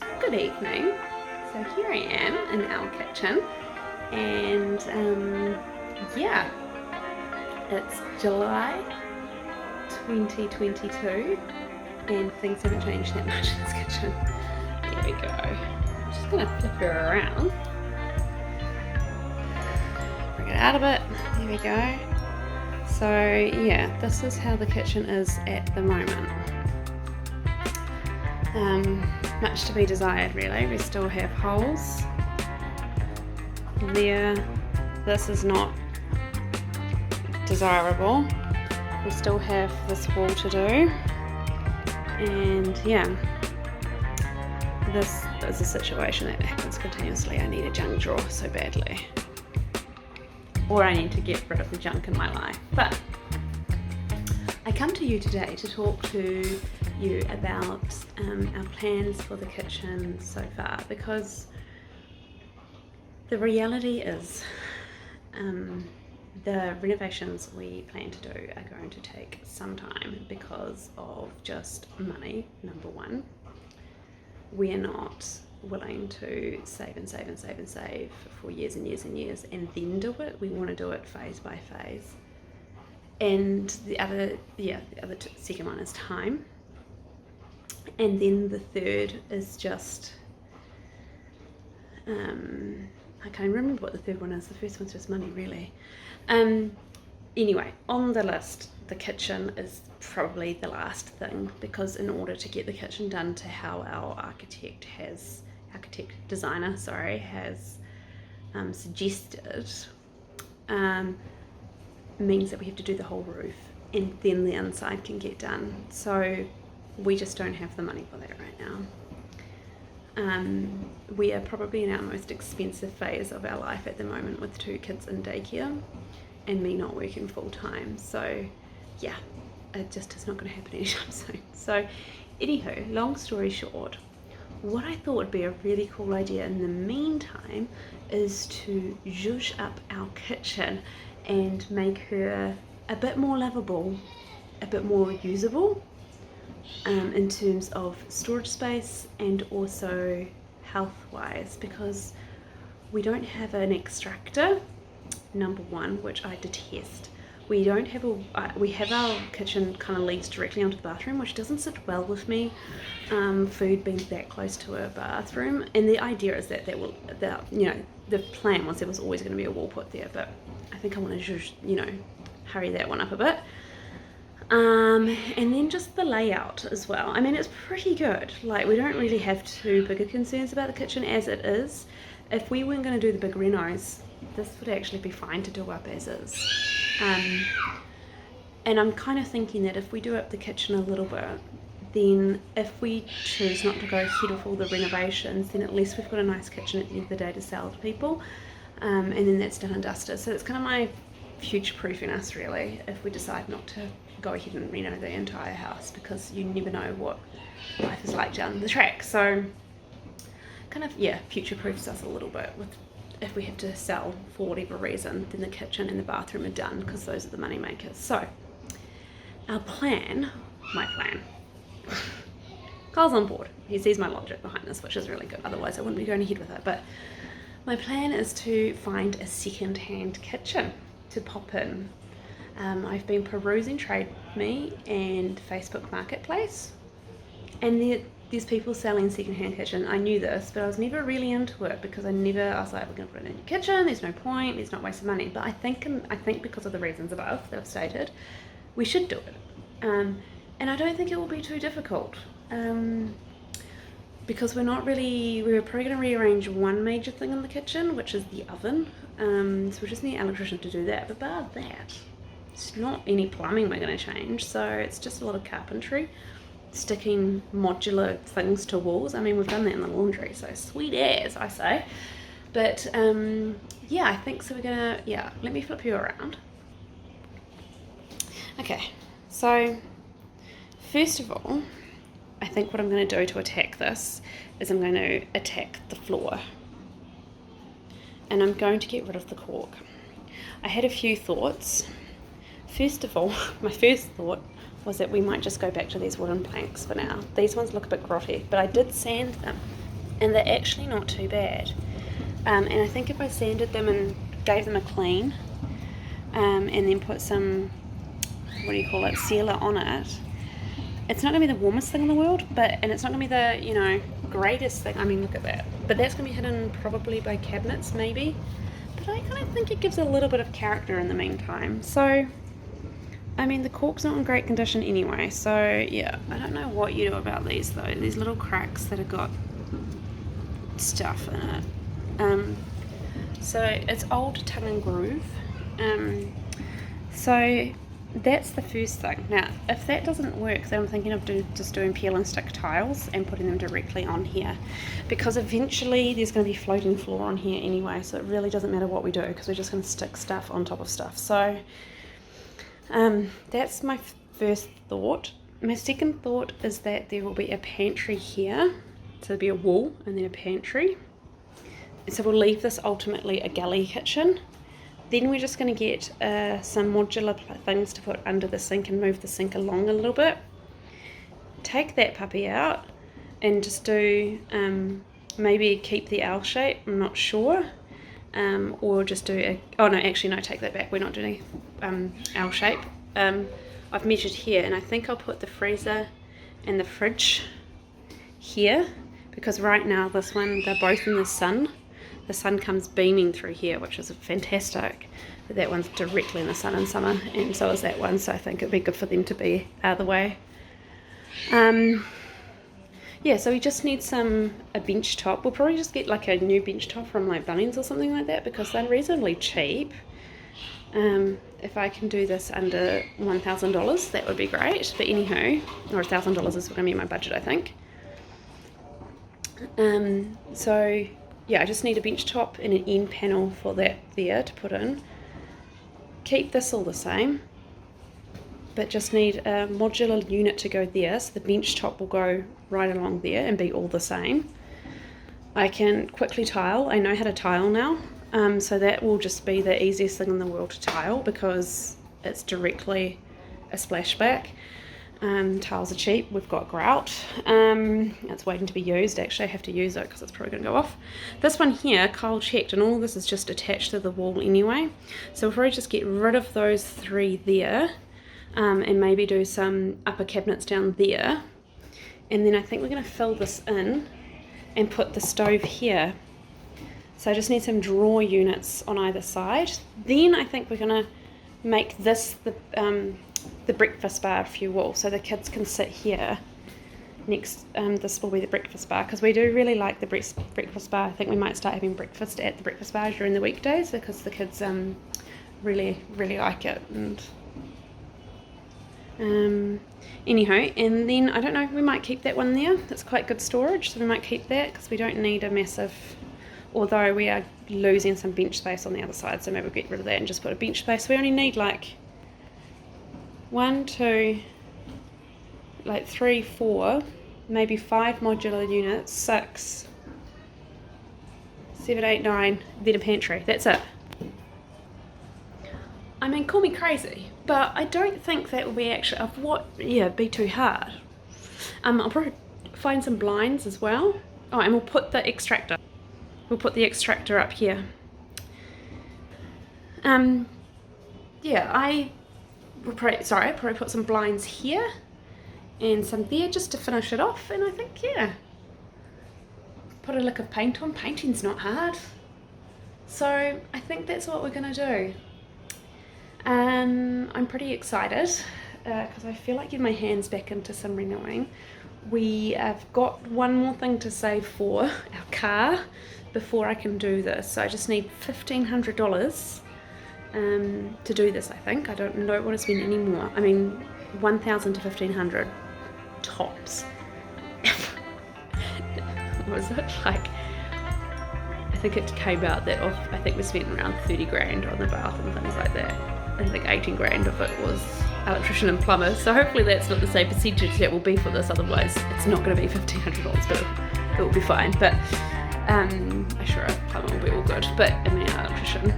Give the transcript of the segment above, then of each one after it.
Good evening. So here I am in our kitchen, and yeah, it's July 2022, and things haven't changed that much in this kitchen. There we go. I'm just gonna flip her around, bring it out a bit. There we go. So yeah, this is how the kitchen is at the moment. Much to be desired, really. We still have holes there. This is not desirable. We still have this wall to do, and yeah, this is a situation that happens continuously. I need a junk drawer so badly, or I need to get rid of the junk in my life. But I come to you today to talk to you about our plans for the kitchen so far, because the reality is the renovations we plan to do are going to take some time because of just money. Number one, we are not willing to save and save and save and save for years and years and years and then do it. We want to do it phase by phase. And the second one is time. And then the third is just, I can't remember what the third one is. The first one's just money, really. Anyway, on the list, the kitchen is probably the last thing, because in order to get the kitchen done to how our designer has suggested, means that we have to do the whole roof, and then the inside can get done. So we just don't have the money for that right now. We are probably in our most expensive phase of our life at the moment, with 2 kids in daycare and me not working full time. So yeah, it just is not going to happen anytime soon. So anywho, long story short, what I thought would be a really cool idea in the meantime is to zhuzh up our kitchen and make her a bit more livable, a bit more usable, in terms of storage space and also health-wise, because we don't have an extractor, number one, which I detest. We don't have we have our kitchen kind of leads directly onto the bathroom, which doesn't sit well with me, food being that close to a bathroom. And the idea is that the plan was there was always going to be a wall put there, but I think I want to hurry that one up a bit. And then just the layout as well. I mean, it's pretty good. Like, we don't really have too big of concerns about the kitchen as it is. If we weren't going to do the big renos, this would actually be fine to do up as is. And I'm kind of thinking that if we do up the kitchen a little bit, then if we choose not to go ahead with all the renovations, then at least we've got a nice kitchen at the end of the day to sell to people. And then that's done and dusted. So it's kind of my future-proofing us, really, if we decide not to go ahead and reno the entire house, because you never know what life is like down the track. So kind of, yeah, future-proofs us a little bit with, if we have to sell for whatever reason, then the kitchen and the bathroom are done, because those are the money makers. So my plan, Carl's on board. He sees my logic behind this, which is really good. Otherwise I wouldn't be going ahead with it. But my plan is to find a second-hand kitchen to pop in. I've been perusing Trade Me and Facebook Marketplace, and there's people selling second-hand kitchen. I knew this, but I was never really into it, because I was like, we're going to put it in your kitchen, there's no point, it's not wasting money. But I think because of the reasons above that I've stated, we should do it. And I don't think it will be too difficult, because we're probably going to rearrange one major thing in the kitchen, which is the oven. So we just need an electrician to do that. But bar that, it's not any plumbing we're going to change. So it's just a lot of carpentry, sticking modular things to walls. I mean, we've done that in the laundry, so sweet as, I say. But yeah, I think so. We're gonna, yeah, let me flip you around. Okay, so first of all, I think what I'm going to do to attack this is I'm going to attack the floor, and I'm going to get rid of the cork. I had a few thoughts. First of all, my first thought was that we might just go back to these wooden planks for now. These ones look a bit grotty, but I did sand them and they're actually not too bad. And I think if I sanded them and gave them a clean, and then put some, what do you call it, sealer on it, it's not going to be the warmest thing in the world, and it's not going to be the, you know, greatest thing. I mean, look at that. But that's going to be hidden probably by cabinets, maybe. But I kind of think it gives a little bit of character in the meantime. So, I mean, the cork's not in great condition anyway. So, yeah, I don't know what you do about these, though. These little cracks that have got stuff in it. So, it's old tongue and groove. So that's the first thing. Now, if that doesn't work, then I'm thinking of just doing peel and stick tiles and putting them directly on here, because eventually there's going to be floating floor on here anyway, so it really doesn't matter what we do, because we're just going to stick stuff on top of stuff. So that's my first thought. My second thought is that there will be a pantry here, so there'll be a wall and then a pantry. So we'll leave this ultimately a galley kitchen. Then we're just going to get some modular things to put under the sink and move the sink along a little bit. Take that puppy out and just do, maybe keep the L shape, I'm not sure. Or just do take that back, we're not doing L shape. I've measured here, and I think I'll put the freezer and the fridge here, because right now this one, they're both in the sun. The sun comes beaming through here, which is fantastic. But that one's directly in the sun in summer, and so is that one, so I think it'd be good for them to be out of the way. Yeah, so we just need a bench top. We'll probably just get like a new bench top from like Bunnings or something like that, because they're reasonably cheap. If I can do this under $1,000, that would be great. But anywho, or $1,000 is going to be my budget, I think. So yeah, I just need a bench top and an end panel for that there to put in. Keep this all the same, but just need a modular unit to go there, so the bench top will go right along there and be all the same. I can quickly tile. I know how to tile now, so that will just be the easiest thing in the world to tile, because it's directly a splashback. Tiles are cheap. We've got grout. It's waiting to be used. Actually, I have to use it because it's probably going to go off. This one here, Kyle checked, and all of this is just attached to the wall anyway. So we'll probably just get rid of those three there, and maybe do some upper cabinets down there. And then I think we're going to fill this in and put the stove here. So I just need some drawer units on either side. Then I think we're going to make this the breakfast bar, if you will, so the kids can sit here next. This will be the breakfast bar, because we do really like the breakfast bar. I think we might start having breakfast at the breakfast bar during the weekdays, because the kids really like it. And anyhow, and then I don't know, we might keep that one there. That's quite good storage, so we might keep that, because we don't need a massive, although we are losing some bench space on the other side, so maybe we'll get rid of that and just put a bench space. We only need like 1, 2, like 3, 4, maybe 5 modular units, 6, 7, 8, 9, then a pantry. That's it. I mean, call me crazy, but I don't think that will be actually be too hard. I'll probably find some blinds as well. Oh, and we'll put the extractor. We'll put the extractor up here. Yeah, I'll probably put some blinds here and some there just to finish it off, and I think, yeah, put a lick of paint on. Painting's not hard. So I think that's what we're going to do. I'm pretty excited because I feel like getting my hands back into some renewing. We have got one more thing to save for our car before I can do this. So I just need $1,500 to do this, I think. I don't want to spend any more. I mean, $1,000 to $1,500 tops. What was it? Like, I think it came out that off, I think we spent around 30 grand on the bath and things like that. I think 18 grand of it was electrician and plumber. So hopefully that's not the same percentage that will be for this. Otherwise, it's not going to be $1,500, but it will be fine. But I'm sure a plumber will be all good. But I mean, electrician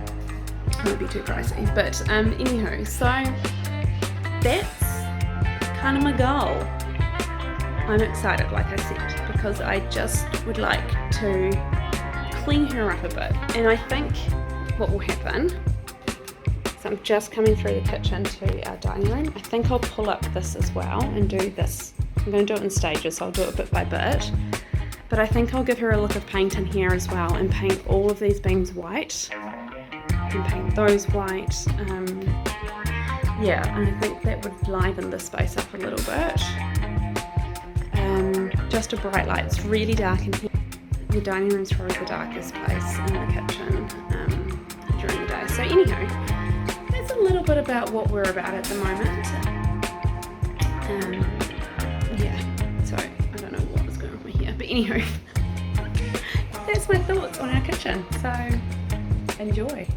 won't be too pricey. But anyhow, so that's kind of my goal. I'm excited, like I said, because I just would like to clean her up a bit. And I think what will happen, so I'm just coming through the kitchen to our dining room. I think I'll pull up this as well and do this. I'm going to do it in stages, so I'll do it bit by bit. But I think I'll give her a look of paint in here as well and paint all of these beams white. And paint those white. Yeah, and I think that would liven the space up a little bit. Just a bright light. It's really dark in here. The dining room's probably the darkest place in the kitchen during the day. So anyhow, that's a little bit about what we're about at the moment. Yeah, sorry, I don't know what was going on here, but anyhow, that's my thoughts on our kitchen. So enjoy.